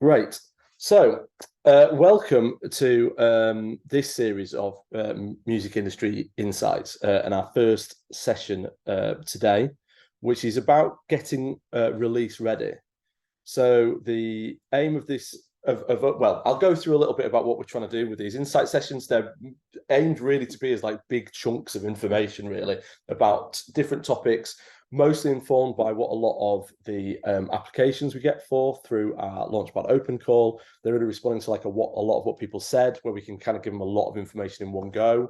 Great. So, welcome to this series of music industry insights and our first session today, which is about getting release ready. So, the aim of this, well, I'll go through a little bit about what we're trying to do with these insight sessions. They're aimed really to be as like big chunks of information, really, about different topics, mostly informed by what a lot of the applications we get through our Launchpad open call. They're really responding to like a lot of what people said, where we can kind of give them a lot of information in one go.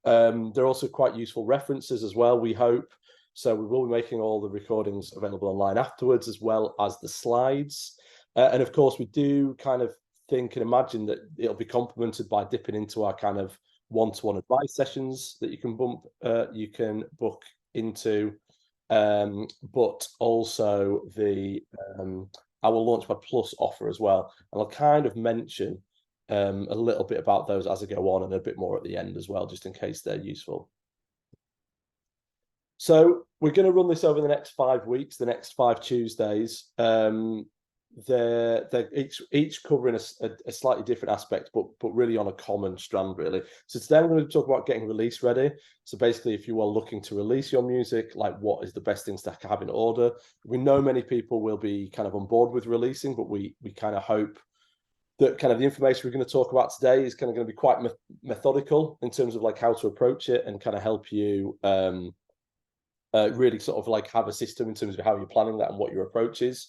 They're also quite useful references as well, we hope. So we will be making all the recordings available online afterwards, as well as the slides. And of course, we do kind of think and imagine that it'll be complemented by dipping into our kind of one-to-one advice sessions that you can book into. But also the our Launchpad Plus offer as well. And I'll kind of mention a little bit about those as I go on and a bit more at the end as well, just in case they're useful. So we're going to run this over the next 5 weeks, the next 5 Tuesdays. They're each covering a slightly different aspect, but really on a common strand, really. So today I'm going to talk about getting release ready. So basically, if you are looking to release your music, like what is the best things to have in order? We know many people will be kind of on board with releasing, but we kind of hope that kind of the information we're going to talk about today is kind of going to be quite methodical in terms of like how to approach it and kind of help you really sort of like have a system in terms of how you're planning that and what your approach is.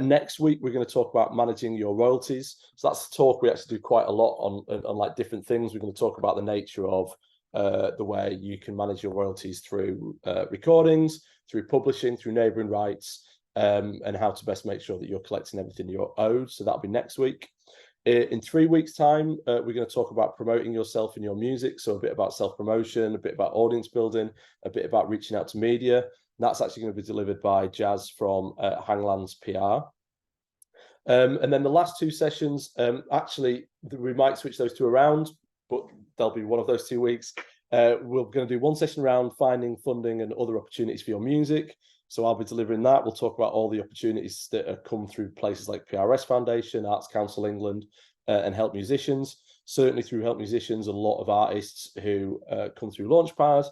Next week, we're going to talk about managing your royalties. So that's a talk we actually do quite a lot on like different things. We're going to talk about the nature of the way you can manage your royalties through recordings, through publishing, through neighbouring rights, and how to best make sure that you're collecting everything you're owed. So that'll be next week. In 3 weeks' time, we're going to talk about promoting yourself and your music. So a bit about self-promotion, a bit about audience building, a bit about reaching out to media. That's actually going to be delivered by Jazz from Hanglands PR. And then the last 2 sessions, actually, we might switch those 2 around, but they'll be one of those 2 weeks. We're going to do 1 session around finding funding and other opportunities for your music. So I'll be delivering that. We'll talk about all the opportunities that have come through places like PRS Foundation, Arts Council England, and Help Musicians. Certainly through Help Musicians, a lot of artists who come through Launchpad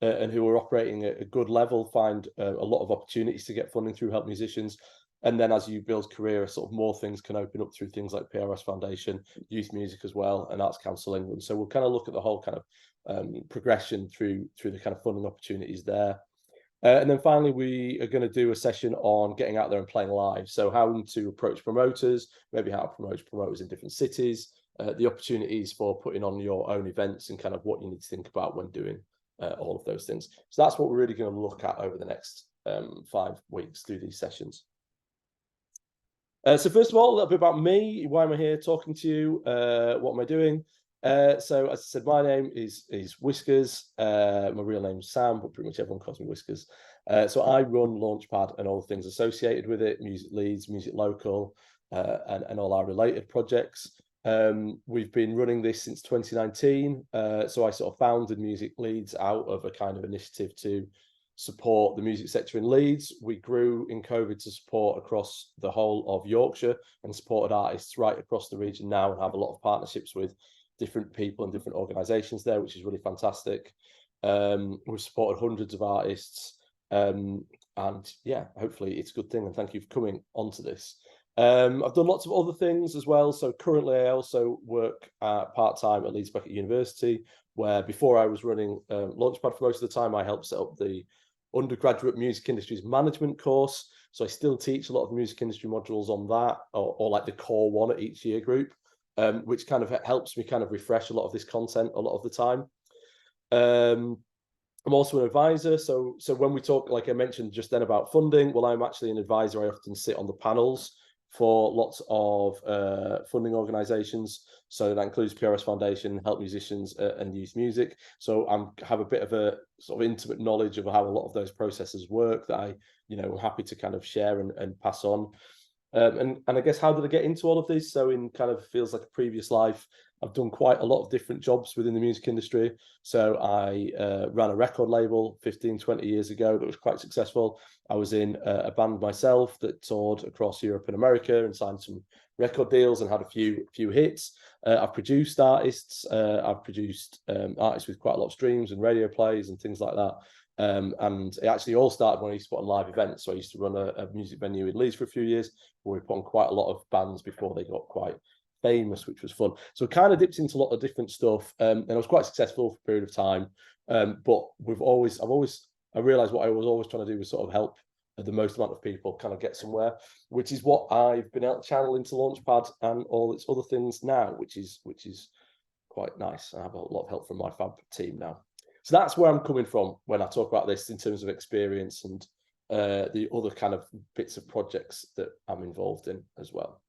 and who are operating at a good level find a lot of opportunities to get funding through Help Musicians. And then as you build career, sort of more things can open up through things like PRS Foundation, Youth Music as well, and Arts Council England. So we'll kind of look at the whole kind of progression through the kind of funding opportunities there. And then finally, we are going to do a session on getting out there and playing live. So how to approach promoters, maybe how to approach promoters in different cities, the opportunities for putting on your own events and kind of what you need to think about when doing all of those things. So that's what we're really going to look at over the next 5 weeks through these sessions. So first of all, a little bit about me. Why am I here talking to you? What am I doing? So as I said, my name is Whiskas. My real name is Sam, but pretty much everyone calls me Whiskas. So I run Launchpad and all the things associated with it, Music Leads, Music Local, and all our related projects. We've been running this since 2019. So I sort of founded Music Leads out of a kind of initiative to support the music sector in Leeds. We grew in COVID to support across the whole of Yorkshire and supported artists right across the region now and have a lot of partnerships with different people and different organisations there, which is really fantastic. We've supported hundreds of artists, and yeah, hopefully it's a good thing. And thank you for coming onto this. I've done lots of other things as well. So currently, I also work part-time at Leeds Beckett University, where before I was running Launchpad for most of the time, I helped set up the undergraduate music industries management course. So I still teach a lot of music industry modules on that, or like the core one at each year group. Which kind of helps me kind of refresh a lot of this content a lot of the time. I'm also an advisor. So when we talk, like I mentioned just then about funding, well, I'm actually an advisor. I often sit on the panels for lots of funding organisations. So that includes PRS Foundation, Help Musicians, and Youth Music. So I have a bit of a sort of intimate knowledge of how a lot of those processes work that I, am happy to kind of share and pass on. And I guess how did I get into all of this? So in kind of feels like a previous life, I've done quite a lot of different jobs within the music industry. So I ran a record label 15, 20 years ago that was quite successful. I was in a band myself that toured across Europe and America and signed some record deals and had a few hits. I've produced artists. I've produced artists with quite a lot of streams and radio plays and things like that. And it actually all started when I used to put on live events. So I used to run a music venue in Leeds for a few years, where we put on quite a lot of bands before they got quite famous, which was fun. So kind of dipped into a lot of different stuff, and I was quite successful for a period of time. But I realized what I was always trying to do was sort of help the most amount of people kind of get somewhere, which is what I've been able to channel into Launchpad and all its other things now, which is quite nice. I have a lot of help from my fab team now. So that's where I'm coming from when I talk about this in terms of experience and the other kind of bits of projects that I'm involved in as well.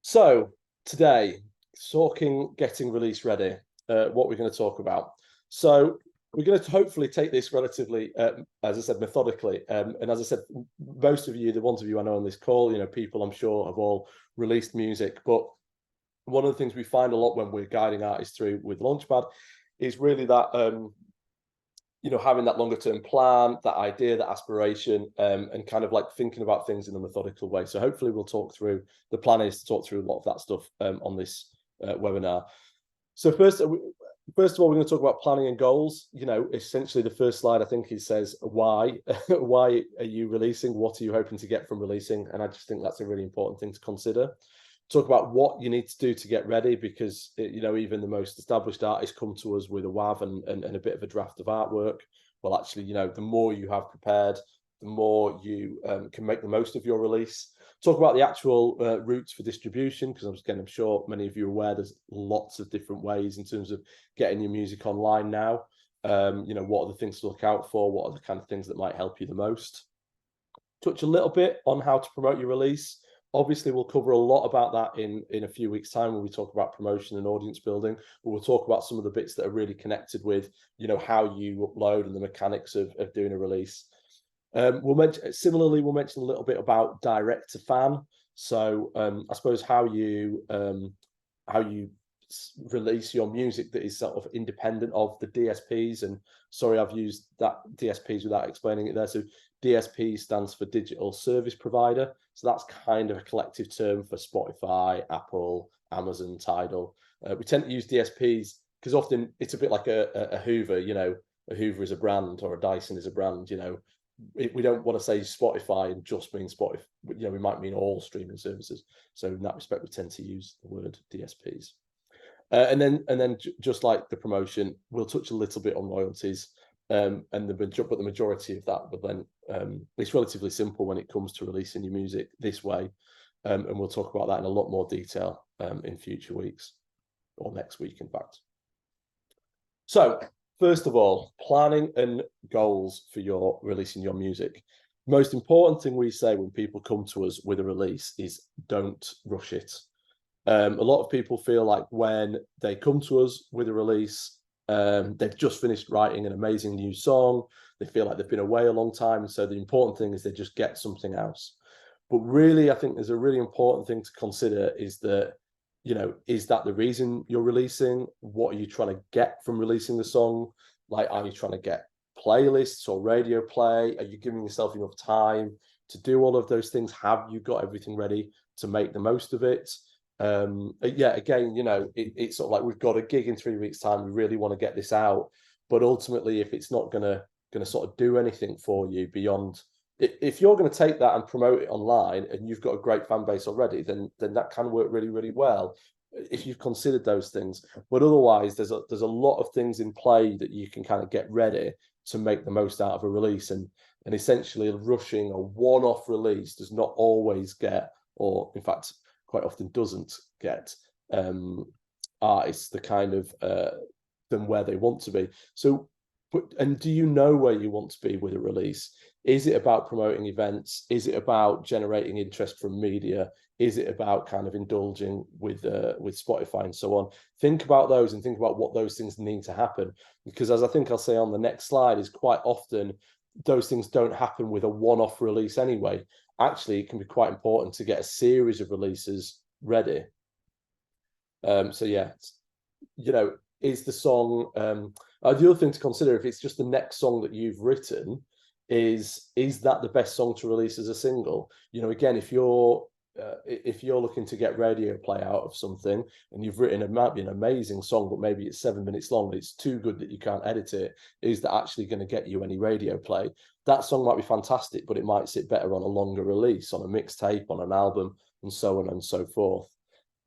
So today, talking getting release ready, what we're going to talk about. So we're going to hopefully take this relatively, as I said, methodically. And as I said, most of you, the ones of you I know on this call, people I'm sure have all released music. But one of the things we find a lot when we're guiding artists through with Launchpad is really that, having that longer term plan, that idea, that aspiration, and kind of like thinking about things in a methodical way. So hopefully we'll talk through, the plan is to talk through a lot of that stuff on this webinar. So first of all, we're going to talk about planning and goals. Essentially the first slide, I think, it says why. Why are you releasing? What are you hoping to get from releasing? And I just think that's a really important thing to consider. Talk about what you need to do to get ready, because even the most established artists come to us with a WAV and a bit of a draft of artwork. Well, actually, the more you have prepared, the more you can make the most of your release. Talk about the actual routes for distribution, because I'm sure many of you are aware there's lots of different ways in terms of getting your music online now. What are the things to look out for? What are the kind of things that might help you the most? Touch a little bit on how to promote your release. Obviously, we'll cover a lot about that in a few weeks' time when we talk about promotion and audience building, but we'll talk about some of the bits that are really connected with, how you upload and the mechanics of doing a release. We'll mention a little bit about direct to fan. So I suppose how you release your music that is sort of independent of the DSPs. And sorry, I've used that DSPs without explaining it there. So DSP stands for Digital Service Provider. So that's kind of a collective term for Spotify, Apple, Amazon, Tidal. We tend to use DSPs because often it's a bit like a Hoover. A Hoover is a brand, or a Dyson is a brand. We don't want to say Spotify and just mean Spotify. We might mean all streaming services. So in that respect, we tend to use the word DSPs. And then just like the promotion, we'll touch a little bit on royalties, but the majority of that will then it's relatively simple when it comes to releasing your music this way, and we'll talk about that in a lot more detail in future weeks, or next week, in fact. So first of all, planning and goals for your releasing your music. Most important thing we say when people come to us with a release is don't rush it. A lot of people feel like when they come to us with a release, they've just finished writing an amazing new song. They feel like they've been away a long time. And so the important thing is they just get something else. But really, I think there's a really important thing to consider is that, is that the reason you're releasing? What are you trying to get from releasing the song? Like, are you trying to get playlists or radio play? Are you giving yourself enough time to do all of those things? Have you got everything ready to make the most of it? Again, it's sort of like we've got a gig in 3 weeks' time. We really want to get this out, but ultimately, if it's not gonna sort of do anything for you beyond, if you're going to take that and promote it online, and you've got a great fan base already, then that can work really, really well if you've considered those things. But otherwise, there's a lot of things in play that you can kind of get ready to make the most out of a release, and essentially rushing a one-off release does not always get, or in fact quite often doesn't get, artists the kind of them where they want to be. So, and do you know where you want to be with a release? Is it about promoting events? Is it about generating interest from media? Is it about kind of indulging with Spotify and so on? Think about those and think about what those things need to happen, because as I think I'll say on the next slide, is quite often those things don't happen with a one-off release anyway. Actually, it can be quite important to get a series of releases ready So yeah, you know, is the song the other thing to consider, if it's just the next song that you've written, is that the best song to release as a single? You know, again, if you're looking to get radio play out of something and you've written, it might be an amazing song, but maybe it's 7 minutes long, it's too good that you can't edit it, is that actually going to get you any radio play? That song might be fantastic, but it might sit better on a longer release, on a mixtape, on an album, and so on and so forth.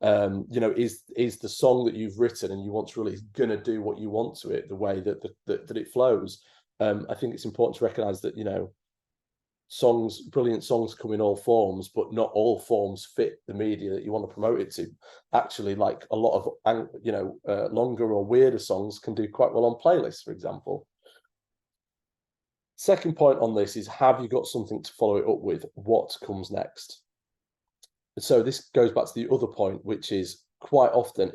You know, is the song that you've written and you want to release going to do what you want to it, the way that that it flows? I think it's important to recognize that, you know, brilliant songs come in all forms, but not all forms fit the media that you want to promote it to. Actually, like a lot of, you know, longer or weirder songs can do quite well on playlists, for example. Second point on this is, have you got something to follow it up with? What comes next? So this goes back to the other point, which is quite often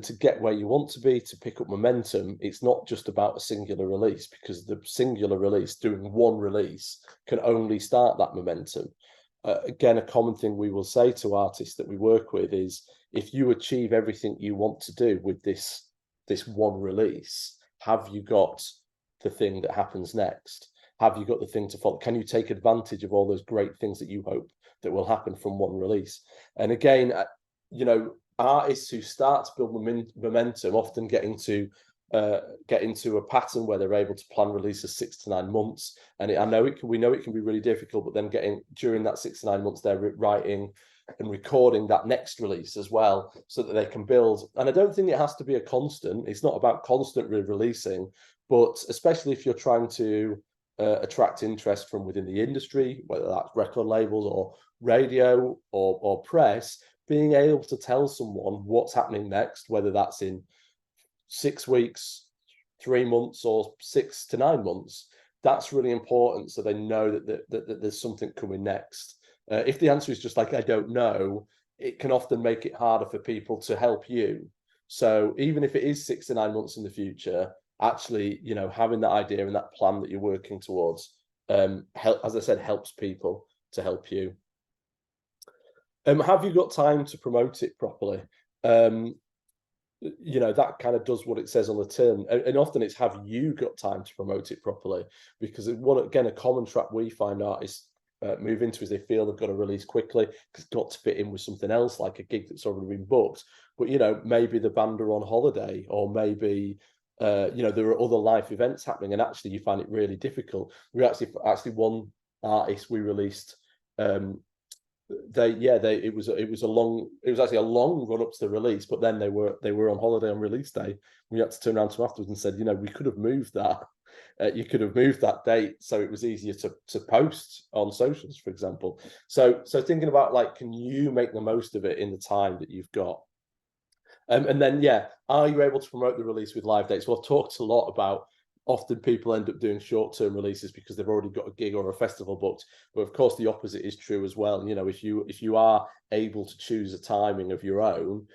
to get where you want to be, to pick up momentum, it's not just about a singular release, because the singular release, doing one release, can only start that momentum. Again, a common thing we will say to artists that we work with is, if you achieve everything you want to do with this one release, have you got the thing that happens next? Have you got the thing to follow? Can you take advantage of all those great things that you hope that will happen from one release? And again, you know, artists who start to build momentum often get into a pattern where they're able to plan releases 6 to 9 months. And we know it can be really difficult, but then during that 6 to 9 months, they're writing and recording that next release as well, so that they can build. And I don't think it has to be a constant. It's not about constantly releasing, but especially if you're trying to attract interest from within the industry, whether that's record labels or radio or press, being able to tell someone what's happening next, whether that's in 6 weeks, 3 months, or 6 to 9 months, that's really important, so they know that there's something coming next. If the answer is just like, I don't know, it can often make it harder for people to help you. So even if it is 6 to 9 months in the future, actually, you know, having that idea and that plan that you're working towards, as I said, helps people to help you. Have you got time to promote it properly? You know, that kind of does what it says on the tin, and often it's, have you got time to promote it properly? Because again, a common trap we find artists move into is they feel they've got to release quickly because it's got to fit in with something else, like a gig that's already been booked. But you know, maybe the band are on holiday, or maybe you know, there are other live events happening, and actually you find it really difficult. We actually one artist we released, it was actually a long run up to the release, but then they were on holiday on release day. We had to turn around to them afterwards and said, you know, we could have moved that. You could have moved that date so it was easier to post on socials, for example. So thinking about, like, can you make the most of it in the time that you've got? And then, yeah, are you able to promote the release with live dates? Well, I've talked a lot about, often people end up doing short-term releases because they've already got a gig or a festival booked. But of course, the opposite is true as well. You know, if you are able to choose a timing of your own,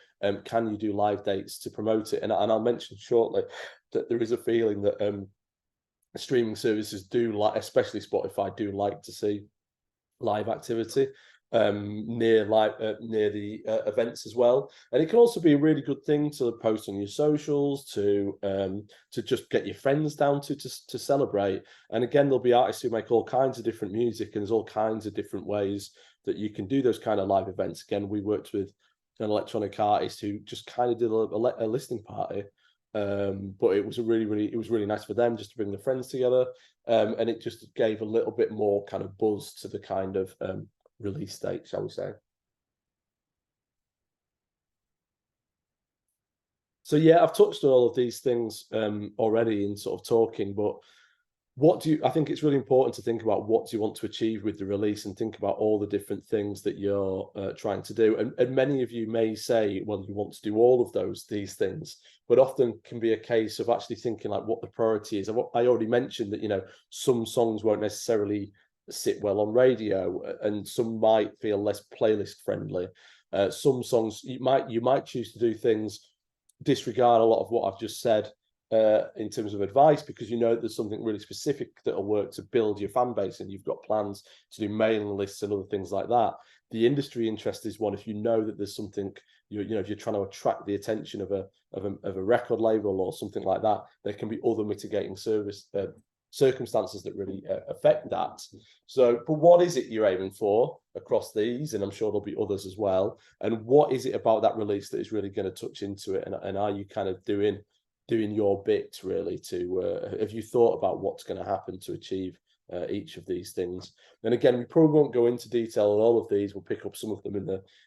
can you do live dates to promote it? And I'll mention shortly that there is a feeling that streaming services do, like, especially Spotify, do like to see live activity near the events as well. And it can also be a really good thing to post on your socials, to just get your friends down to celebrate. And again, there'll be artists who make all kinds of different music, and there's all kinds of different ways that you can do those kind of live events. Again, we worked with an electronic artist who just kind of did a listening party, but it was really nice for them just to bring the friends together, and it just gave a little bit more kind of buzz to the kind of release date, shall we say. So yeah, I've touched on all of these things already in sort of talking, but I think it's really important to think about what do you want to achieve with the release, and think about all the different things that you're trying to do. And many of you may say, well, you want to do all of these things, but often can be a case of actually thinking like what the priority is. I already mentioned that, you know, some songs won't necessarily sit well on radio, and some might feel less playlist friendly. Some songs you might choose to do things, disregard a lot of what I've just said, in terms of advice, because you know there's something really specific that'll work to build your fan base, and you've got plans to do mailing lists and other things like that. The industry interest is one. If you know that there's something, you know, if you're trying to attract the attention of a record label or something like that, there can be other mitigating circumstances that really affect that. So, but what is it you're aiming for across these? And I'm sure there'll be others as well. And what is it about that release that is really going to touch into it? And are you kind of doing your bit really to, have you thought about what's going to happen to achieve each of these things? And again, we probably won't go into detail on all of these. We'll pick up some of them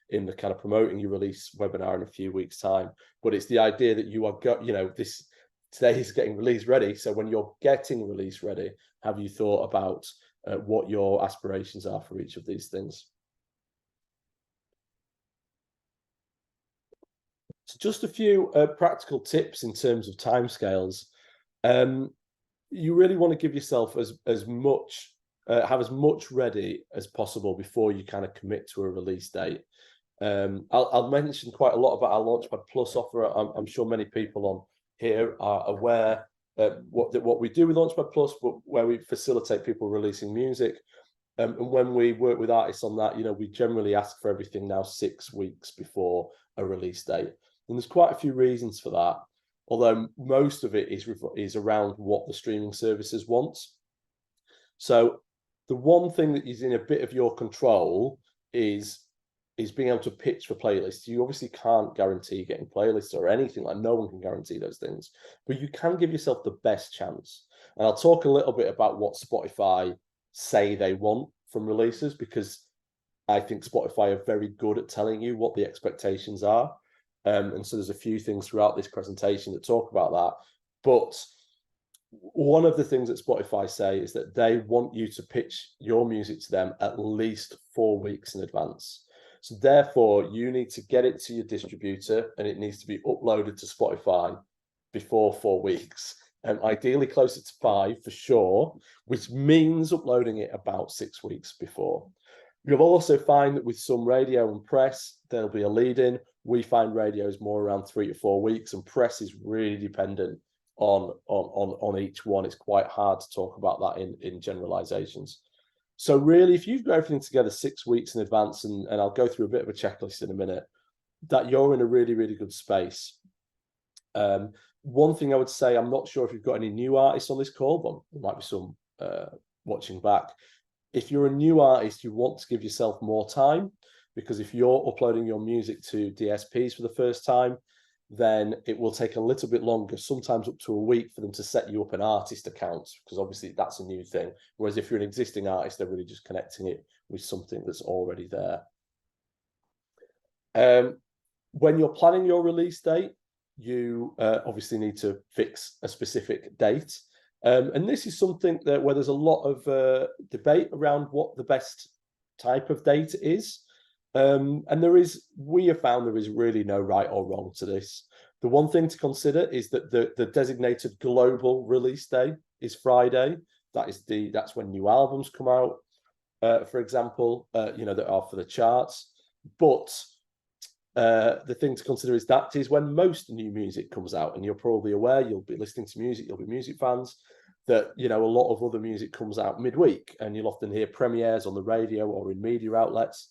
in the kind of promoting your release webinar in a few weeks' time. But it's the idea that you are today is getting release ready. So when you're getting release ready, have you thought about what your aspirations are for each of these things? So just a few practical tips in terms of timescales. You really want to give yourself as much, have as much ready as possible before you kind of commit to a release date. I'll mention quite a lot about our Launchpad Plus offer. I'm sure many people on here are aware what we do with Launchpad Plus, but where we facilitate people releasing music. And when we work with artists on that, you know, we generally ask for everything now 6 weeks before a release date. And there's quite a few reasons for that, although most of it is around what the streaming services want. So the one thing that is in a bit of your control is being able to pitch for playlists. You obviously can't guarantee getting playlists or anything, like no one can guarantee those things, but you can give yourself the best chance. And I'll talk a little bit about what Spotify say they want from releases, because I think Spotify are very good at telling you what the expectations are. And so there's a few things throughout this presentation that talk about that. But one of the things that Spotify say is that they want you to pitch your music to them at least 4 weeks in advance. So therefore, you need to get it to your distributor, and it needs to be uploaded to Spotify before 4 weeks, and ideally closer to 5 for sure, which means uploading it about 6 weeks before. You'll also find that with some radio and press, there'll be a lead in. We find radio is more around 3 to 4 weeks, and press is really dependent on each one. It's quite hard to talk about that in generalizations. So really, if you've got everything together 6 weeks in advance, and I'll go through a bit of a checklist in a minute, that you're in a really, really good space. One thing I would say, I'm not sure if you've got any new artists on this call, but there might be some watching back. If you're a new artist, you want to give yourself more time, because if you're uploading your music to DSPs for the first time, then it will take a little bit longer, sometimes up to a week, for them to set you up an artist account, because obviously that's a new thing. Whereas if you're an existing artist, they're really just connecting it with something that's already there. When you're planning your release date, you obviously need to fix a specific date. And this is something that where there's a lot of debate around what the best type of date is. And we have found there is really no right or wrong to this. The one thing to consider is that the designated global release day is Friday. That's when new albums come out, for example, you know, that are for the charts. But the thing to consider is that is when most new music comes out, and you're probably aware, you'll be listening to music, you'll be music fans, that, you know, a lot of other music comes out midweek, and you'll often hear premieres on the radio or in media outlets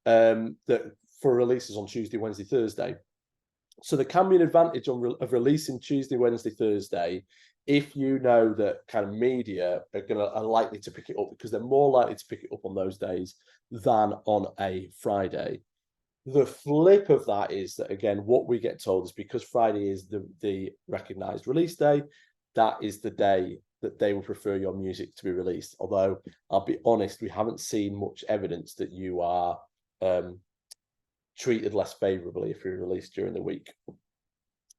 that for releases on Tuesday, Wednesday, Thursday. So there can be an advantage of releasing Tuesday, Wednesday, Thursday, if you know that kind of media are likely to pick it up, because they're more likely to pick it up on those days than on a Friday. The flip of that is that, again, what we get told is because Friday is the recognized release day, that is the day that they would prefer your music to be released. Although I'll be honest, we haven't seen much evidence that you are treated less favorably if you're released during the week.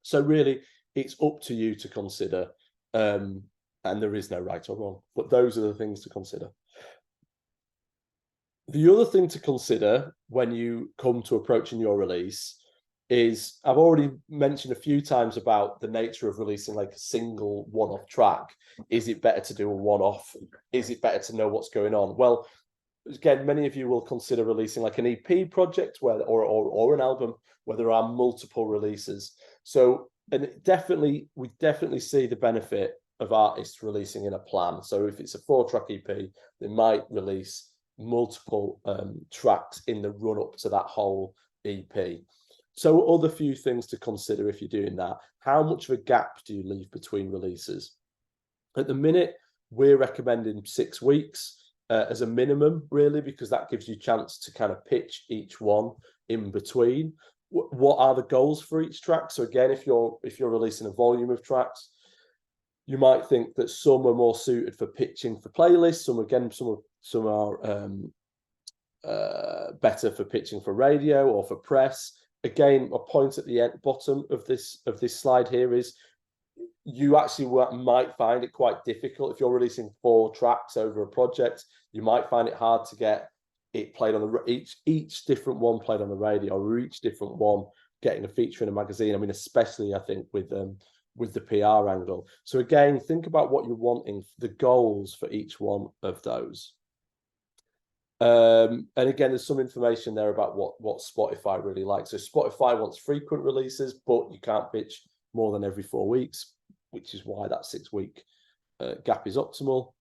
So really, it's up to you to consider, and there is no right or wrong, but those are the things to consider. The other thing to consider when you come to approaching your release is, I've already mentioned a few times about the nature of releasing like a single one-off track. Is it better to do a one-off? Is it better to know what's going on? Well, again, many of you will consider releasing like an EP project or an album where there are multiple releases. So we definitely see the benefit of artists releasing in a plan. So if it's a 4-track EP, they might release multiple tracks in the run up to that whole EP. So other few things to consider if you're doing that. How much of a gap do you leave between releases? At the minute, we're recommending 6 weeks as a minimum, really, because that gives you a chance to kind of pitch each one in between. What are the goals for each track? So again, if you're releasing a volume of tracks, you might think that some are more suited for pitching for playlists. Some are better for pitching for radio or for press. Again, a point at the bottom of this slide here is you actually might find it quite difficult if you're releasing 4 tracks over a project. You might find it hard to get it played on the each different one played on the radio, or each different one getting a feature in a magazine. I mean, especially I think with the PR angle. So again, think about what you're wanting, the goals for each one of those. And again, there's some information there about what Spotify really likes. So Spotify wants frequent releases, but you can't pitch more than every 4 weeks, which is why that 6-week gap is optimal.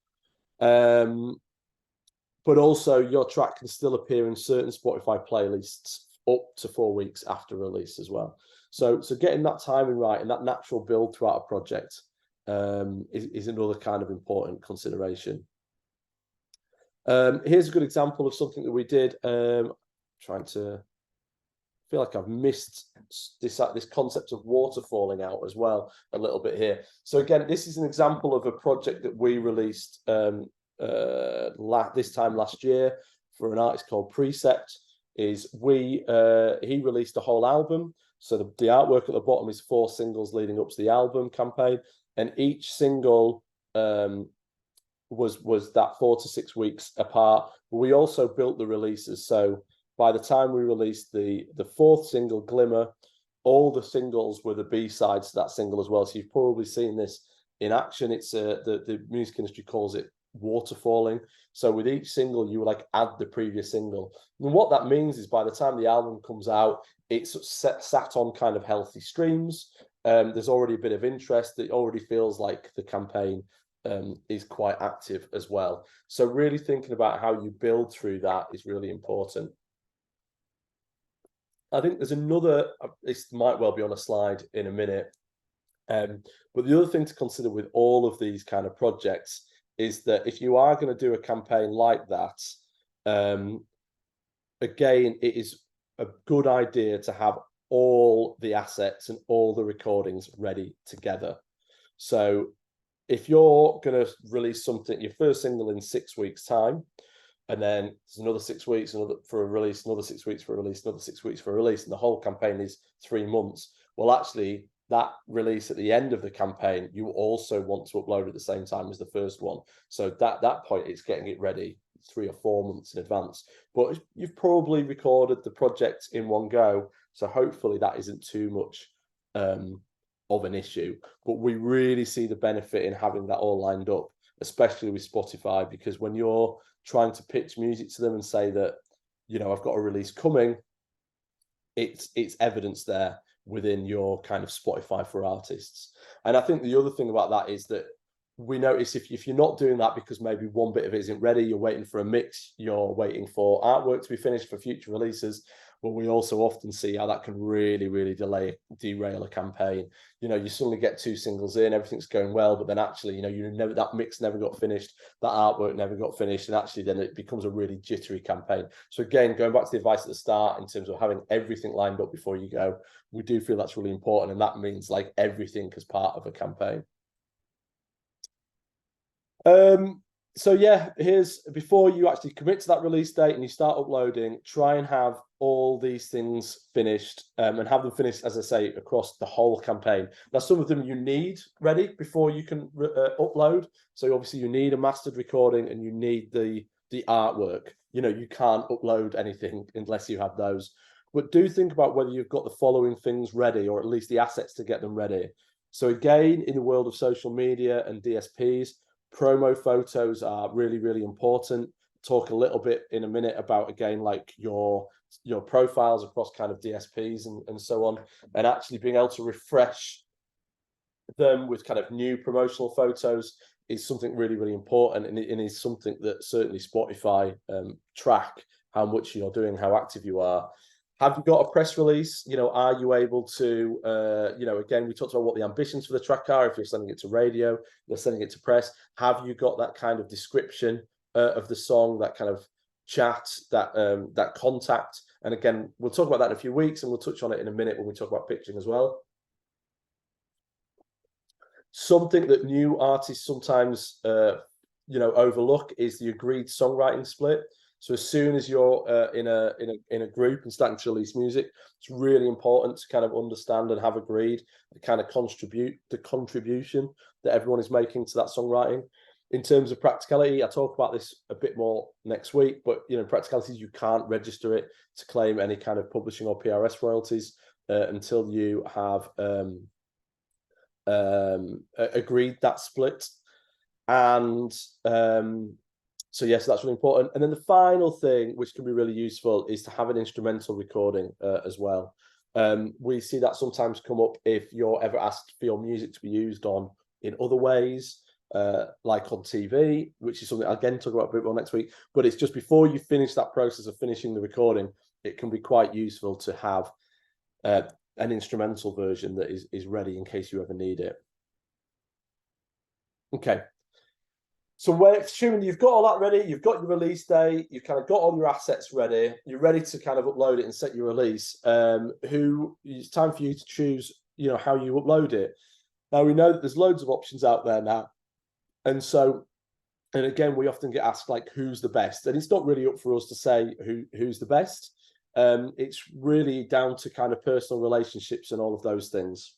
But also your track can still appear in certain Spotify playlists up to 4 weeks after release as well. So getting that timing right and that natural build throughout a project is another kind of important consideration. Here's a good example of something that we did. Trying to feel like I've missed this concept of water falling out as well a little bit here. So again, this is an example of a project that we released this time last year for an artist called Precept. He released a whole album. So the artwork at the bottom is 4 singles leading up to the album campaign, and each single was that 4 to 6 weeks apart. But we also built the releases. So by the time we released the 4th single, Glimmer, all the singles were the B-sides to that single as well. So you've probably seen this in action. It's the music industry calls it waterfalling. So with each single, you like add the previous single. And what that means is by the time the album comes out, it's sat on kind of healthy streams. There's already a bit of interest. It already feels like the campaign is quite active as well. So really thinking about how you build through that is really important. I think there's another, this might well be on a slide in a minute, but the other thing to consider with all of these kind of projects is that if you are going to do a campaign like that, again, it is a good idea to have all the assets and all the recordings ready together. So if you're going to release something, your first single in 6 weeks' time, and then there's another 6 weeks for a release, another 6 weeks for a release, another 6 weeks for a release, and the whole campaign is 3 months. Well, actually, that release at the end of the campaign, you also want to upload at the same time as the first one. So that point, it's getting it ready 3 or 4 months in advance. But you've probably recorded the project in one go, so hopefully that isn't too much of an issue. But we really see the benefit in having that all lined up, especially with Spotify, because when you're trying to pitch music to them and say that, you know, I've got a release coming, it's evidence there within your kind of Spotify for artists. And I think the other thing about that is that we notice if you're not doing that because maybe one bit of it isn't ready, you're waiting for a mix, you're waiting for artwork to be finished for future releases. But we also often see how that can really, really derail a campaign. You know, you suddenly get 2 singles in, everything's going well, but then actually, you know, that mix never got finished, that artwork never got finished, and actually then it becomes a really jittery campaign. So again, going back to the advice at the start in terms of having everything lined up before you go, we do feel that's really important, and that means like everything as part of a campaign. So yeah, before you actually commit to that release date and you start uploading, try and have all these things finished and have them finished, as I say, across the whole campaign. Now, some of them you need ready before you can upload. So obviously you need a mastered recording and you need the artwork. You know, you can't upload anything unless you have those. But do think about whether you've got the following things ready, or at least the assets to get them ready. So again, in the world of social media and DSPs, promo photos are really, really important. Talk a little bit in a minute about, again, like your profiles across kind of DSPs and so on, and actually being able to refresh them with kind of new promotional photos is something really, really important, and it is something that certainly Spotify track how much you're doing, how active you are. Have you got a press release? You know, are you able to, you know, again, we talked about what the ambitions for the track are. If you're sending it to radio, you're sending it to press. Have you got that kind of description of the song, that kind of chat, that contact? And again, we'll talk about that in a few weeks, and we'll touch on it in a minute when we talk about pitching as well. Something that new artists sometimes, you know, overlook is the agreed songwriting split. So as soon as you're in a group and starting to release music, it's really important to kind of understand and have agreed the kind of contribution that everyone is making to that songwriting. In terms of practicality, I talk about this a bit more next week, but you know, practicalities, you can't register it to claim any kind of publishing or PRS royalties until you have agreed that split. And so yes, that's really important. And then the final thing, which can be really useful, is to have an instrumental recording as well. We see that sometimes come up if you're ever asked for your music to be used on in other ways, like on TV, which is something I'll again talk about a bit more next week. But it's just before you finish that process of finishing the recording, it can be quite useful to have an instrumental version that is ready in case you ever need it. Okay. So assuming you've got all that ready, you've got your release date, you've kind of got all your assets ready, you're ready to kind of upload it and set your release. It's time for you to choose, you know, how you upload it. Now we know that there's loads of options out there now. And so, and again, we often get asked like, who's the best? And it's not really up for us to say who's the best. It's really down to kind of personal relationships and all of those things.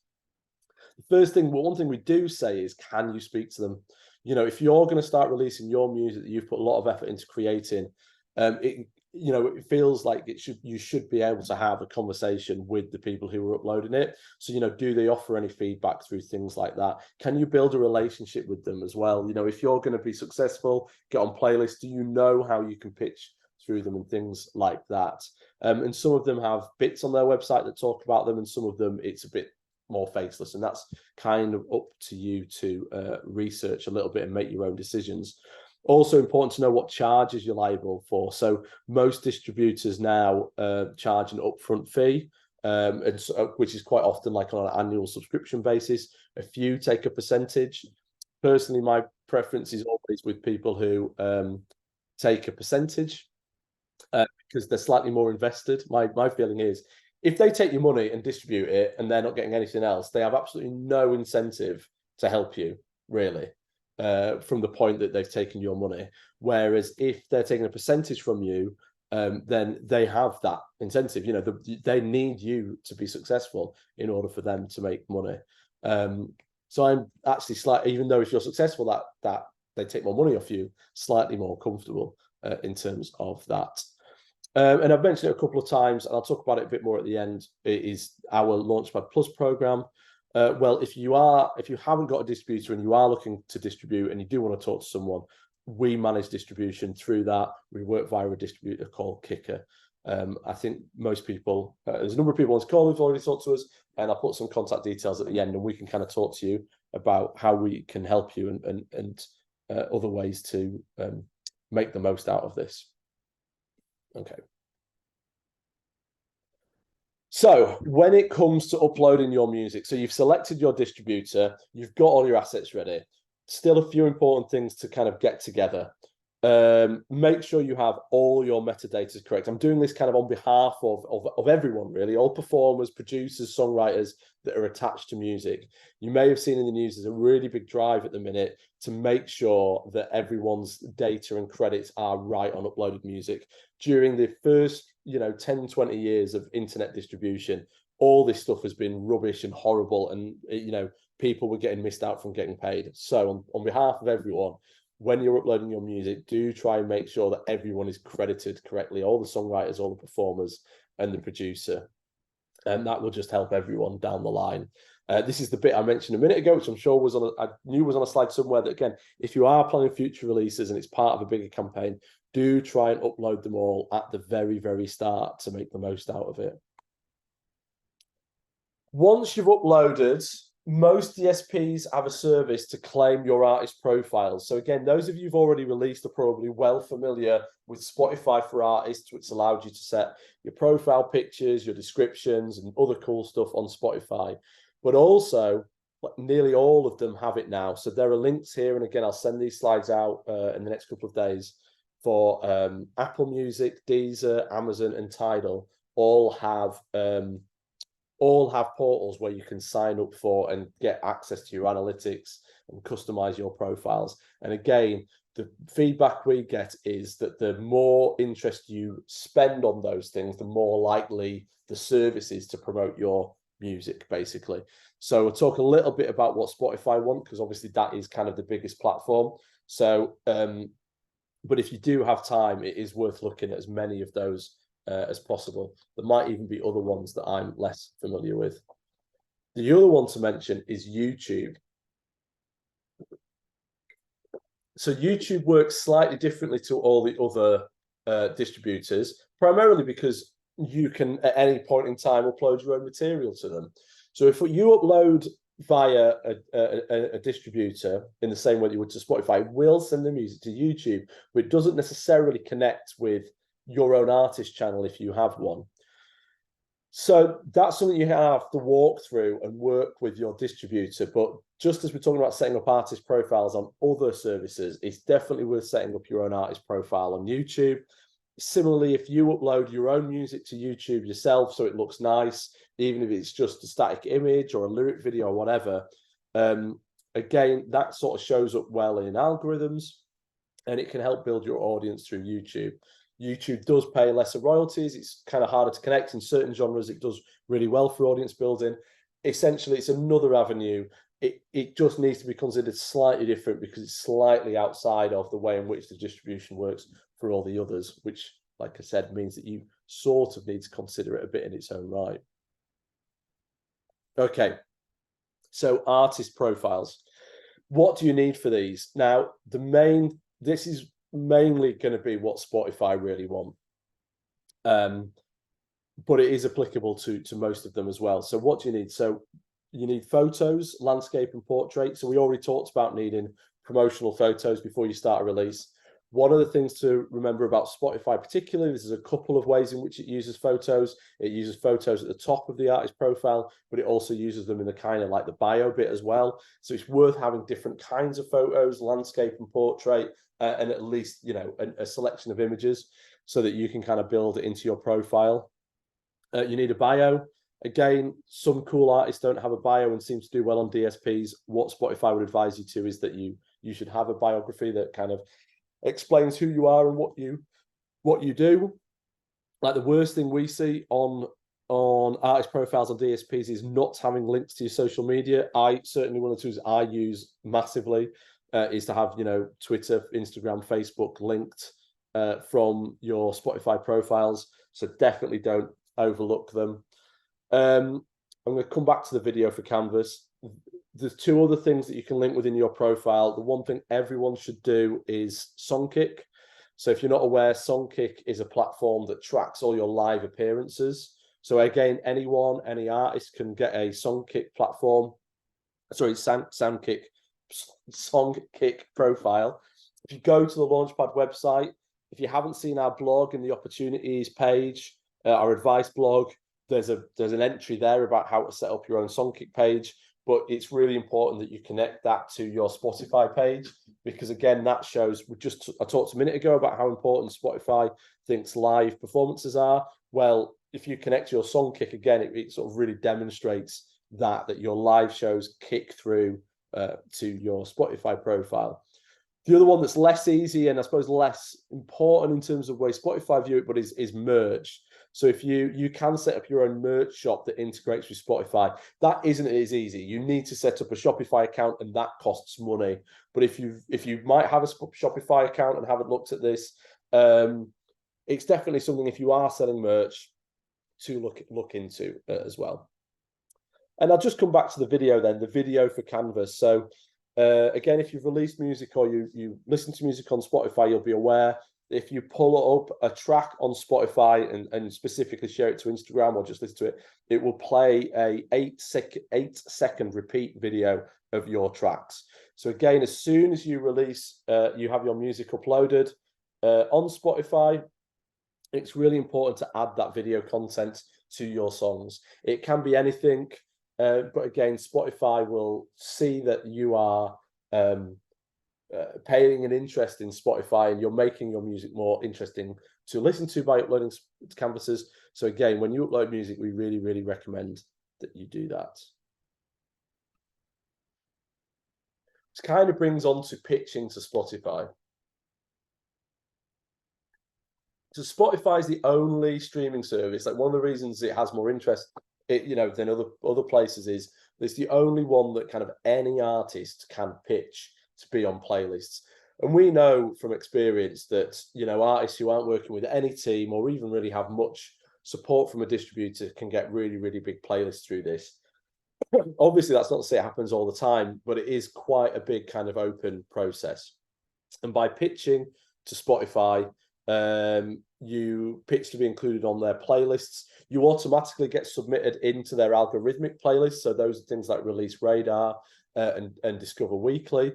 The first thing, one thing we do say is, can you speak to them? You know, if you're going to start releasing your music that you've put a lot of effort into creating, you know, it feels like you should be able to have a conversation with the people who are uploading it. So, you know, do they offer any feedback through things like that? Can you build a relationship with them as well? You know, if you're going to be successful, get on playlists, do you know how you can pitch through them and things like that? And some of them have bits on their website that talk about them, and some of them it's a bit more faceless, and that's kind of up to you to research a little bit and make your own decisions. Also important to know what charges you're liable for. So most distributors now charge an upfront fee, and so, which is quite often like on an annual subscription basis. A few take a percentage. Personally, my preference is always with people who take a percentage because they're slightly more invested. My feeling is, if they take your money and distribute it and they're not getting anything else, they have absolutely no incentive to help you, really, from the point that they've taken your money. Whereas if they're taking a percentage from you, then they have that incentive. You know, they need you to be successful in order for them to make money. So I'm actually slightly, even though if you're successful, that they take more money off you, slightly more comfortable in terms of that. And I've mentioned it a couple of times, and I'll talk about it a bit more at the end. It is our Launchpad Plus program. Well, if you haven't got a distributor and you are looking to distribute and you do want to talk to someone, we manage distribution through that. We work via a distributor called Kicker. I think most people, there's a number of people on this call who've already talked to us, and I'll put some contact details at the end, and we can kind of talk to you about how we can help you and other ways to make the most out of this. Okay. So when it comes to uploading your music, so you've selected your distributor, you've got all your assets ready. Still a few important things to kind of get together. Make sure you have all your metadata correct. I'm doing this kind of on behalf of everyone, really, all performers, producers, songwriters that are attached to music. You may have seen in the news there's a really big drive at the minute to make sure that everyone's data and credits are right on uploaded music. During the first 10, 20 years of internet distribution, all this stuff has been rubbish and horrible, and people were getting missed out from getting paid. So on behalf of everyone, when you're uploading your music, do try and make sure that everyone is credited correctly, all the songwriters, all the performers, and the producer. And that will just help everyone down the line. This is the bit I mentioned a minute ago, which I'm sure was on a slide somewhere, that again, if you are planning future releases and it's part of a bigger campaign, do try and upload them all at the very, very start to make the most out of it. Once you've uploaded Most DSPs have a service to claim your artist profiles. So again, those of you who've already released are probably well familiar with Spotify for Artists, which allowed you to set your profile pictures, your descriptions, and other cool stuff on Spotify. But also, nearly all of them have it now. So there are links here, and again, I'll send these slides out in the next couple of days for Apple Music, Deezer, Amazon, and Tidal. All have portals where you can sign up for and get access to your analytics and customize your profiles. And again, the feedback we get is that the more interest you spend on those things, the more likely the service is to promote your music, basically. So we'll talk a little bit about what Spotify want, because obviously that is kind of the biggest platform. So, but if you do have time, it is worth looking at as many of those as possible. There might even be other ones that I'm less familiar with. The other one to mention is YouTube. So YouTube works slightly differently to all the other distributors, primarily because you can at any point in time upload your own material to them. So if you upload via a distributor in the same way that you would to Spotify, will send the music to YouTube, but it doesn't necessarily connect with your own artist channel if you have one. So that's something you have to walk through and work with your distributor. But just as we're talking about setting up artist profiles on other services, it's definitely worth setting up your own artist profile on YouTube. Similarly, if you upload your own music to YouTube yourself so it looks nice, even if it's just a static image or a lyric video or whatever, again, that sort of shows up well in algorithms, and it can help build your audience through YouTube. YouTube does pay lesser royalties. It's kind of harder to connect. In certain genres, it does really well for audience building. Essentially, it's another avenue. It just needs to be considered slightly different because it's slightly outside of the way in which the distribution works for all the others, which, like I said, means that you sort of need to consider it a bit in its own right. Okay, so artist profiles. What do you need for these? Now, this is mainly going to be what Spotify really want, but it is applicable to most of them as well. So what do you need? So you need photos, landscape and portrait. So we already talked about needing promotional photos before you start a release. One of the things to remember about Spotify particularly, there's a couple of ways in which it uses photos. It uses photos at the top of the artist profile, but it also uses them in the kind of like the bio bit as well. So it's worth having different kinds of photos, landscape and portrait, and at least, you know, a selection of images so that you can kind of build it into your profile. You need a bio. Again, some cool artists don't have a bio and seem to do well on DSPs. What Spotify would advise you to is that you should have a biography that kind of explains who you are and what you do. Like the worst thing we see on artist profiles on DSPs is not having links to your social media. I certainly, one of the tools I use massively is to have, you know, Twitter, Instagram, Facebook linked from your Spotify profiles. So definitely don't overlook them. I'm going to come back to the video for Canvas. There's two other things that you can link within your profile. The one thing everyone should do is Songkick. So if you're not aware, Songkick is a platform that tracks all your live appearances. So again, any artist can get a Songkick platform. Sorry, Songkick profile. If you go to the Launchpad website, if you haven't seen our blog in the opportunities page, our advice blog, there's an entry there about how to set up your own Songkick page. But it's really important that you connect that to your Spotify page, because again, that shows, I talked a minute ago about how important Spotify thinks live performances are. Well, if you connect your Songkick, again, it sort of really demonstrates that your live shows kick through to your Spotify profile. The other one that's less easy and I suppose less important in terms of the way Spotify view it, but is merch. So if you can set up your own merch shop that integrates with Spotify, that isn't as easy. You need to set up a Shopify account, and that costs money. But if you might have a Shopify account and haven't looked at this, it's definitely something, if you are selling merch, to look into as well. And I'll just come back to the video then, the video for Canvas. So again, if you've released music or you listen to music on Spotify, you'll be aware if you pull up a track on Spotify and specifically share it to Instagram or just listen to it, it will play a 8-second repeat video of your tracks. So again, as soon as you release, you have your music uploaded on Spotify, it's really important to add that video content to your songs. It can be anything, but again, Spotify will see that you are paying an interest in Spotify and you're making your music more interesting to listen to by uploading to canvases. So again, when you upload music, we really, really recommend that you do that. This kind of brings on to pitching to Spotify. So Spotify is the only streaming service. Like, one of the reasons it has more interest, than other places is it's the only one that kind of any artist can pitch to be on playlists. And we know from experience that, artists who aren't working with any team or even really have much support from a distributor can get really, really big playlists through this. Obviously, that's not to say it happens all the time, but it is quite a big kind of open process. And by pitching to Spotify, you pitch to be included on their playlists, you automatically get submitted into their algorithmic playlists. So those are things like Release Radar and Discover Weekly.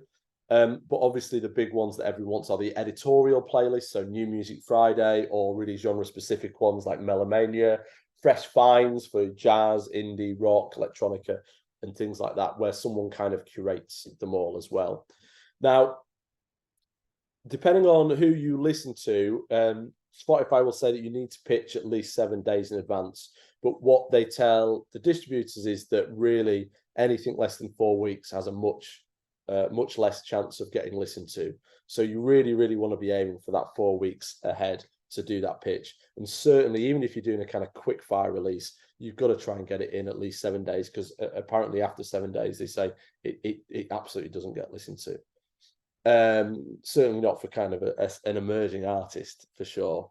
But obviously the big ones that everyone wants are the editorial playlists, so New Music Friday, or really genre-specific ones like Melomania, Fresh Finds for jazz, indie, rock, electronica, and things like that, where someone kind of curates them all as well. Now, depending on who you listen to, Spotify will say that you need to pitch at least 7 days in advance. But what they tell the distributors is that really anything less than 4 weeks has a much less chance of getting listened to. So you really, really want to be aiming for that 4 weeks ahead to do that pitch. And certainly, even if you're doing a kind of quick fire release, you've got to try and get it in at least 7 days, because apparently after 7 days, they say it absolutely doesn't get listened to. Certainly not for kind of an emerging artist, for sure.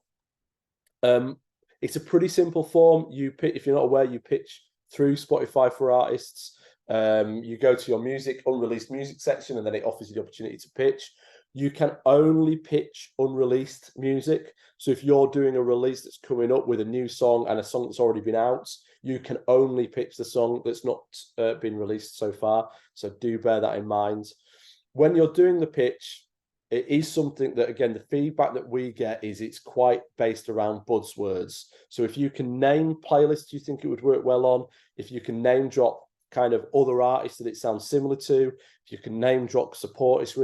It's a pretty simple form. If you're not aware, you pitch through Spotify for Artists. You go to your unreleased music section, and then it offers you the opportunity to pitch. You can only pitch unreleased music. So if you're doing a release that's coming up with a new song and a song that's already been out, you can only pitch the song that's not been released so far. So do bear that in mind. When you're doing the pitch, it is something that, again, the feedback that we get is it's quite based around buzzwords. So if you can name playlists you think it would work well on, if you can name drop kind of other artists that it sounds similar to, if you can name drop support it's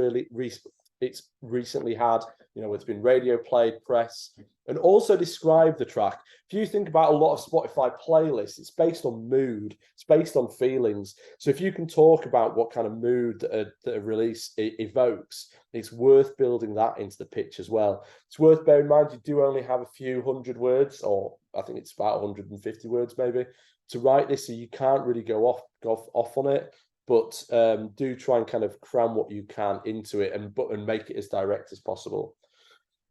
recently had, it's been radio played, press, and also describe the track. If you think about a lot of Spotify playlists, it's based on mood, it's based on feelings. So if you can talk about what kind of mood that a release evokes, it's worth building that into the pitch as well. It's worth bearing in mind you do only have a few hundred words, or I think it's about 150 words maybe, to write this, so you can't really go off on it. But do try and kind of cram what you can into it and make it as direct as possible.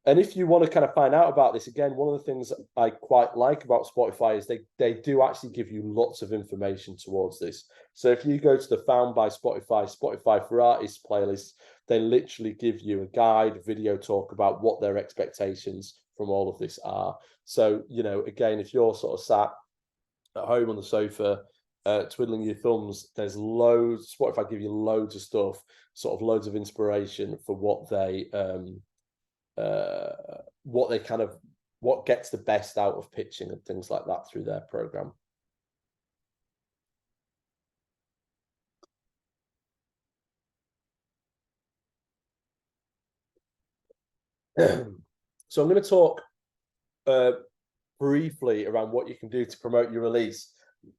And if you want to kind of find out about this, again, one of the things I quite like about Spotify is they do actually give you lots of information towards this. So if you go to the Found by Spotify for Artists playlist, they literally give you a guide, video talk about what their expectations from all of this are. So, again, if you're sort of sat at home on the sofa, twiddling your thumbs, there's loads. Spotify give you loads of stuff, sort of loads of inspiration for what gets the best out of pitching and things like that through their program. So I'm going to talk briefly around what you can do to promote your release,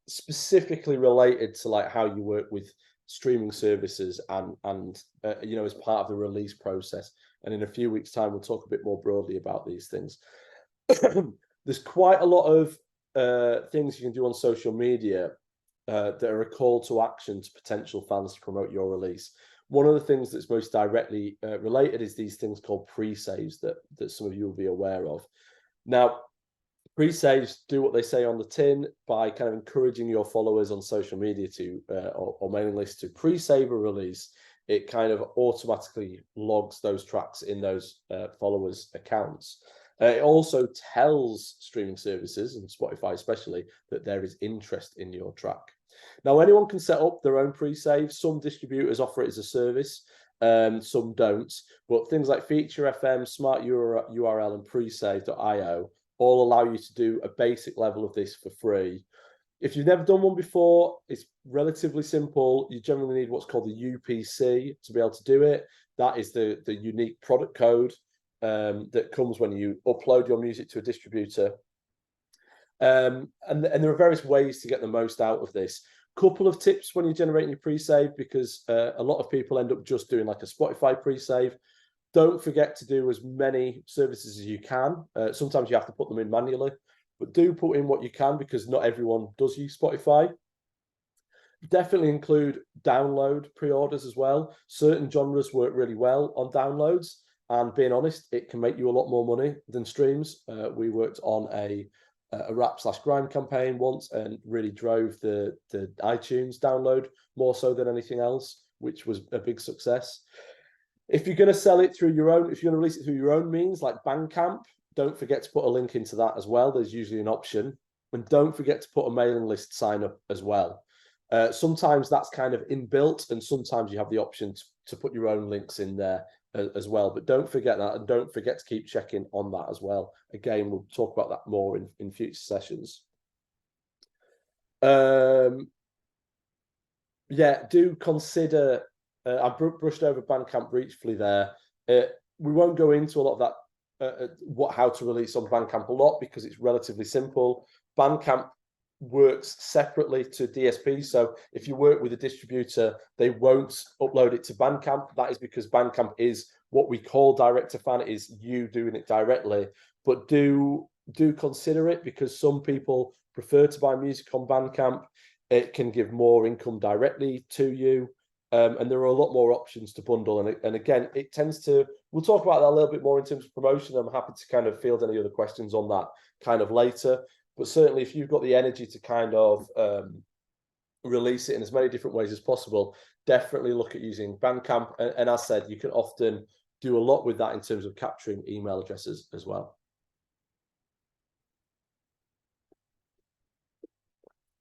specifically related to like how you work with streaming services and as part of the release process. And in a few weeks' time, we'll talk a bit more broadly about these things. There's quite a lot of things you can do on social media that are a call to action to potential fans to promote your release. One of the things that's most directly related is these things called pre-saves that some of you will be aware of. Now, pre-saves do what they say on the tin by kind of encouraging your followers on social media to or mailing lists to pre-save a release it kind of automatically logs those tracks in those followers' accounts. It also tells streaming services, and Spotify especially, that there is interest in your track. Now, anyone can set up their own pre-save. Some distributors offer it as a service, some don't. But things like Feature FM, Smart URL, and Presave.io all allow you to do a basic level of this for free. If you've never done one before, it's relatively simple. You generally need what's called the UPC to be able to do it. That is the unique product code that comes when you upload your music to a distributor. And there are various ways to get the most out of this. Couple of tips when you're generating your pre-save, because a lot of people end up just doing like a Spotify pre-save. Don't forget to do as many services as you can. Sometimes you have to put them in manually, but do put in what you can, because not everyone does use Spotify. Definitely include download pre-orders as well. Certain genres work really well on downloads, and being honest, it can make you a lot more money than streams. We worked on a rap/grime campaign once, and really drove the iTunes download more so than anything else, which was a big success. If you're going to sell it through your own, if you're going to release it through your own means, like Bandcamp, don't forget to put a link into that as well. There's usually an option. And don't forget to put a mailing list sign up as well. Sometimes that's kind of inbuilt, and sometimes you have the option to put your own links in there as well. But don't forget that, and don't forget to keep checking on that as well. Again, we'll talk about that more in future sessions. Yeah, do consider, I brushed over Bandcamp briefly there. We won't go into a lot of that, how to release on Bandcamp a lot, because it's relatively simple. Bandcamp works separately to DSP. So if you work with a distributor, they won't upload it to Bandcamp. That is because Bandcamp is what we call direct to fan. It is you doing it directly. But do consider it, because some people prefer to buy music on Bandcamp. It can give more income directly to you. And there are a lot more options to bundle. And again, it tends to, we'll talk about that a little bit more in terms of promotion. I'm happy to kind of field any other questions on that kind of later. But certainly, if you've got the energy to kind of release it in as many different ways as possible, definitely look at using Bandcamp. And as said, you can often do a lot with that in terms of capturing email addresses as well.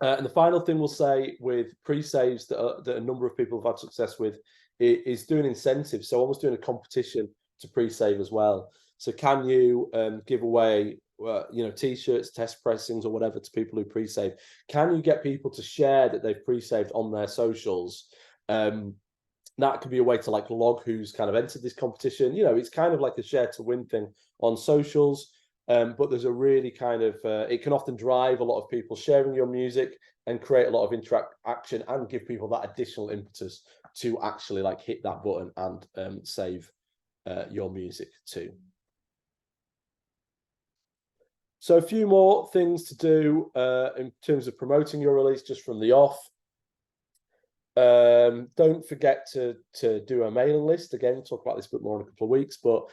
And the final thing we'll say with pre-saves that a number of people have had success with is doing incentives. So almost doing a competition to pre-save as well. So can you give away T-shirts, test pressings, or whatever to people who pre-save? Can you get people to share that they've pre-saved on their socials? That could be a way to like log who's kind of entered this competition. It's kind of like a share to win thing on socials. But there's a really kind of, it can often drive a lot of people sharing your music and create a lot of interaction, and give people that additional impetus to actually like hit that button and save your music too. So a few more things to do in terms of promoting your release just from the off. Don't forget to do a mailing list. Again, we'll talk about this a bit more in a couple of weeks, but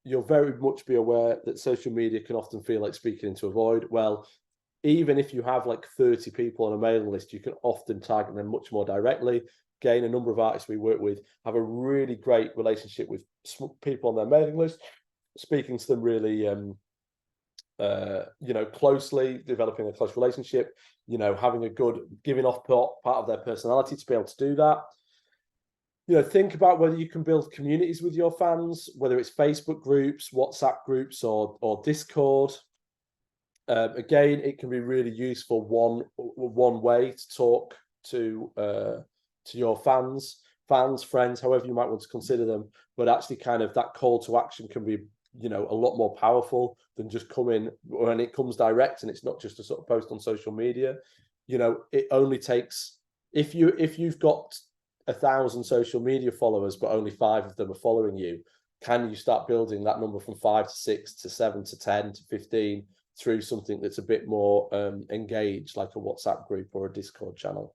you'll very much be aware that social media can often feel like speaking into a void. Well, even if you have like 30 people on a mailing list, you can often target them much more directly. Again, a number of artists we work with have a really great relationship with people on their mailing list, speaking to them really closely, developing a close relationship, having a good giving off part of their personality to be able to do that. Think about whether you can build communities with your fans, whether it's Facebook groups, WhatsApp groups, or Discord. Again, it can be really useful one way to talk to your fans, friends, however you might want to consider them. But actually, kind of that call to action can be, a lot more powerful than just coming when it comes direct, and it's not just a sort of post on social media. It only takes, if you've got 1,000 social media followers, but only 5 of them are following you, can you start building that number from 5 to 6 to 7 to 10 to 15 through something that's a bit more engaged, like a WhatsApp group or a Discord channel?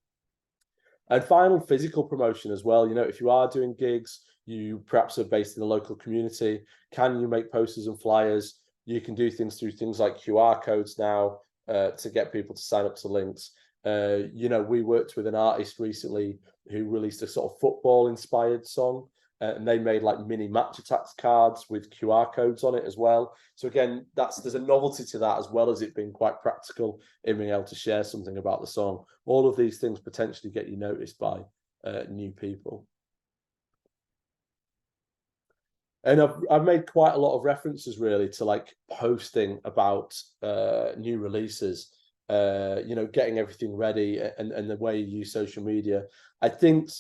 And final, physical promotion as well. If you are doing gigs, you perhaps are based in a local community, can you make posters and flyers? You can do things through things like QR codes now to get people to sign up to links. We worked with an artist recently who released a sort of football inspired song. And they made like mini match attacks cards with QR codes on it as well. So again, there's a novelty to that, as well as it being quite practical in being able to share something about the song. All of these things potentially get you noticed by new people. And I've made quite a lot of references really to like posting about new releases, getting everything ready, and the way you use social media. I think,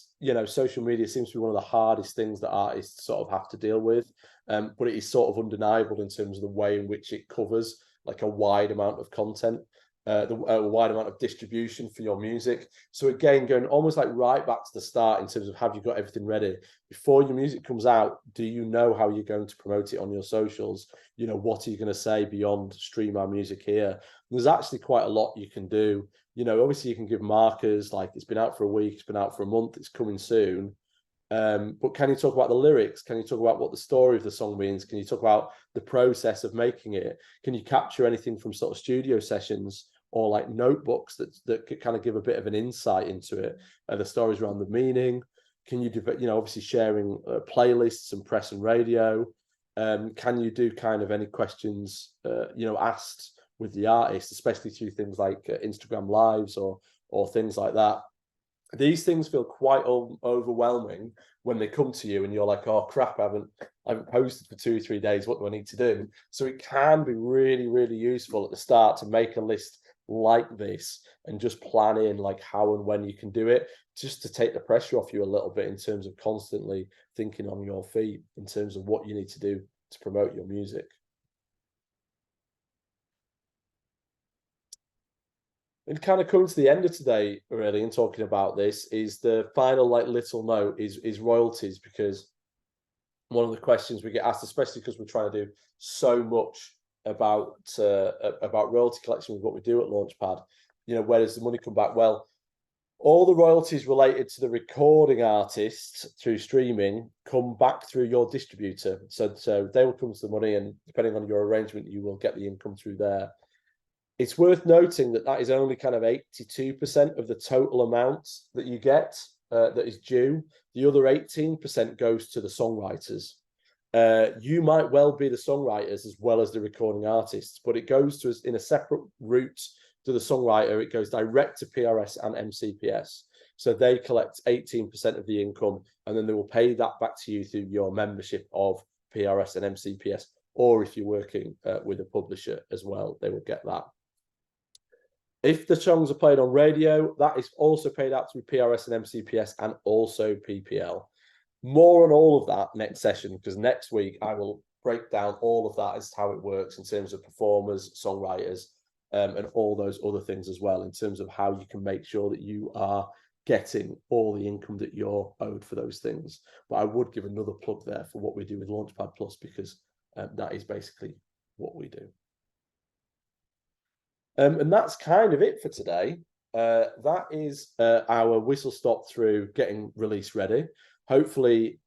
social media seems to be one of the hardest things that artists sort of have to deal with, but it is sort of undeniable in terms of the way in which it covers like a wide amount of content, a wide amount of distribution for your music. So again, going almost like right back to the start in terms of, have you got everything ready before your music comes out? Do you know how you're going to promote it on your socials? What are you going to say beyond stream our music here? There's actually quite a lot you can do. Obviously you can give markers like it's been out for a week, it's been out for a month, it's coming soon. But can you talk about the lyrics? Can you talk about what the story of the song means? Can you talk about the process of making it? Can you capture anything from sort of studio sessions or like notebooks that could kind of give a bit of an insight into it? The stories around the meaning. Can you do, obviously sharing playlists and press and radio? Can you do kind of any questions, asked with the artist, especially through things like Instagram lives or things like that? These things feel quite overwhelming when they come to you and you're like, oh crap, I haven't posted for 2 or 3 days. What do I need to do? So it can be really, really useful at the start to make a list like this and just plan in like how and when you can do it, just to take the pressure off you a little bit in terms of constantly thinking on your feet in terms of what you need to do to promote your music. And kind of coming to the end of today, really, and talking about this, is the final like little note is royalties, because one of the questions we get asked, especially because we're trying to do so much about royalty collection with what we do at Launchpad, where does the money come back? Well, all the royalties related to the recording artists through streaming come back through your distributor. So they will come to the money, and depending on your arrangement, you will get the income through there. It's worth noting that is only kind of 82% of the total amount that you get that is due. The other 18% goes to the songwriters. You might well be the songwriters as well as the recording artists, but it goes to us in a separate route to the songwriter. It goes direct to PRS and MCPS. So they collect 18% of the income, and then they will pay that back to you through your membership of PRS and MCPS. Or if you're working with a publisher as well, they will get that. If the songs are played on radio, that is also paid out through PRS and MCPS and also PPL. More on all of that next session, because next week I will break down all of that as to how it works in terms of performers, songwriters, and all those other things as well, in terms of how you can make sure that you are getting all the income that you're owed for those things. But I would give another plug there for what we do with Launchpad Plus, because that is basically what we do. And that's kind of it for today. That is our whistle stop through getting release ready. Hopefully,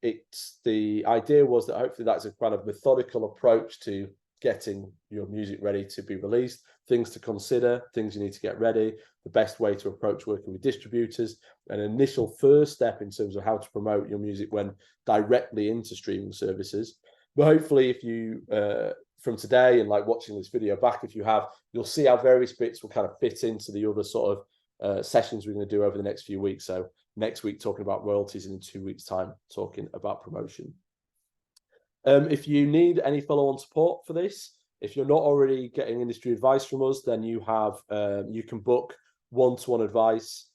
the idea was that hopefully that's a kind of methodical approach to getting your music ready to be released, things to consider, things you need to get ready, the best way to approach working with distributors, an initial first step in terms of how to promote your music when directly into streaming services. But hopefully, if you from today and like watching this video back, if you have, you'll see how various bits will kind of fit into the other sort of sessions we're going to do over the next few weeks. So next week talking about royalties, and in 2 weeks time talking about promotion. If you need any follow-on support for this, if you're not already getting industry advice from us, then you have you can book one-to-one advice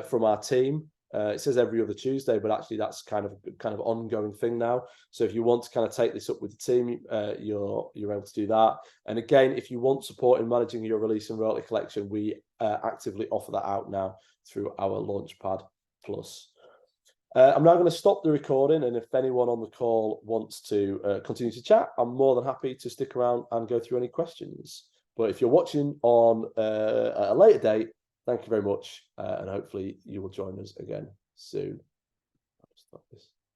from our team. It says every other Tuesday, but actually that's kind of ongoing thing now. So if you want to kind of take this up with the team, you're able to do that. And again, if you want support in managing your release and royalty collection, we actively offer that out now through our Launchpad Plus. I'm now going to stop the recording, and if anyone on the call wants to continue to chat, I'm more than happy to stick around and go through any questions. But if you're watching on a later date, thank you very much, and hopefully you will join us again soon. I'll stop this.